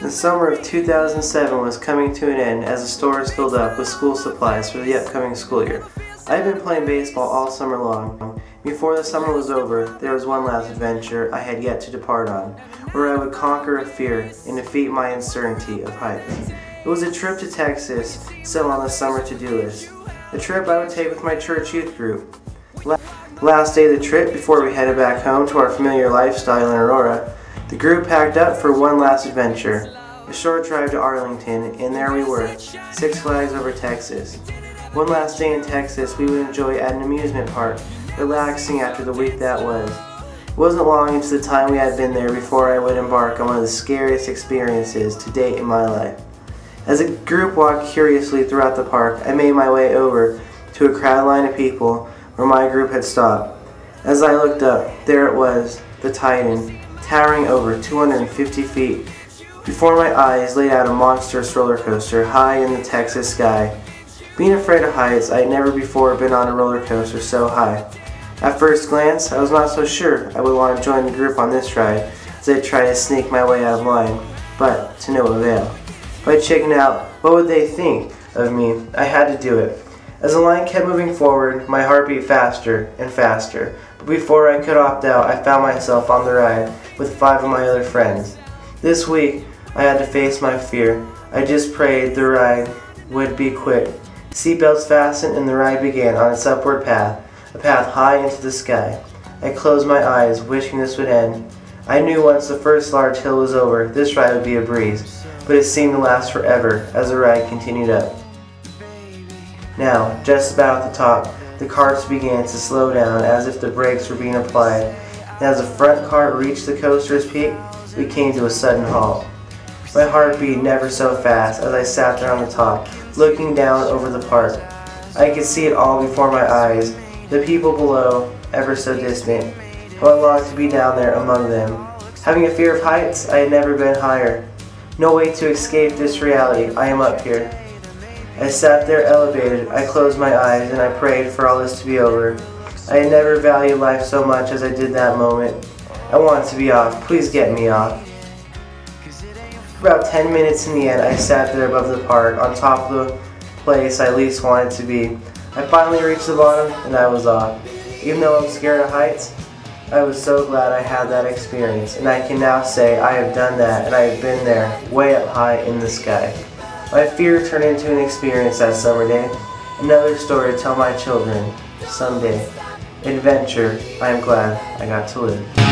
The summer of 2007 was coming to an end as the stores filled up with school supplies for the upcoming school year. I had been playing baseball all summer long. Before the summer was over, there was one last adventure I had yet to depart on, where I would conquer a fear and defeat my uncertainty of heights. It was a trip to Texas, still on the summer to-do list. A trip I would take with my church youth group. The last day of the trip, before we headed back home to our familiar lifestyle in Aurora, the group packed up for one last adventure. A short drive to Arlington, and there we were, Six Flags Over Texas. One last day in Texas we would enjoy at an amusement park, relaxing after the week that was. It wasn't long into the time we had been there before I would embark on one of the scariest experiences to date in my life. As the group walked curiously throughout the park, I made my way over to a crowded line of people where my group had stopped. As I looked up, there it was, the Titan, towering over 250 feet. Before my eyes laid out a monstrous roller coaster high in the Texas sky. Being afraid of heights, I had never before been on a roller coaster so high. At first glance, I was not so sure I would want to join the group on this ride, as I tried to sneak my way out of line, but to no avail. If I chickened out, what would they think of me? I had to do it. As the line kept moving forward, my heart beat faster and faster, but before I could opt out, I found myself on the ride with 5 of my other friends. This week, I had to face my fear. I just prayed the ride would be quick. Seatbelts fastened and the ride began on its upward path, a path high into the sky. I closed my eyes, wishing this would end. I knew once the first large hill was over, this ride would be a breeze, but it seemed to last forever as the ride continued up. Now, just about at the top, the carts began to slow down as if the brakes were being applied, and as the front cart reached the coaster's peak, we came to a sudden halt. My heart beat never so fast as I sat there on the top, looking down over the park. I could see it all before my eyes, the people below, ever so distant. How I longed to be down there among them. Having a fear of heights, I had never been higher. No way to escape this reality, I am up here. I sat there elevated, I closed my eyes, and I prayed for all this to be over. I had never valued life so much as I did that moment. I wanted to be off, please get me off. For about 10 minutes in the end, I sat there above the park, on top of the place I least wanted to be. I finally reached the bottom, and I was off. Even though I'm scared of heights, I was so glad I had that experience, and I can now say I have done that, and I have been there, way up high in the sky. My fear turned into an experience that summer day, another story to tell my children someday. Adventure I am glad I got to live.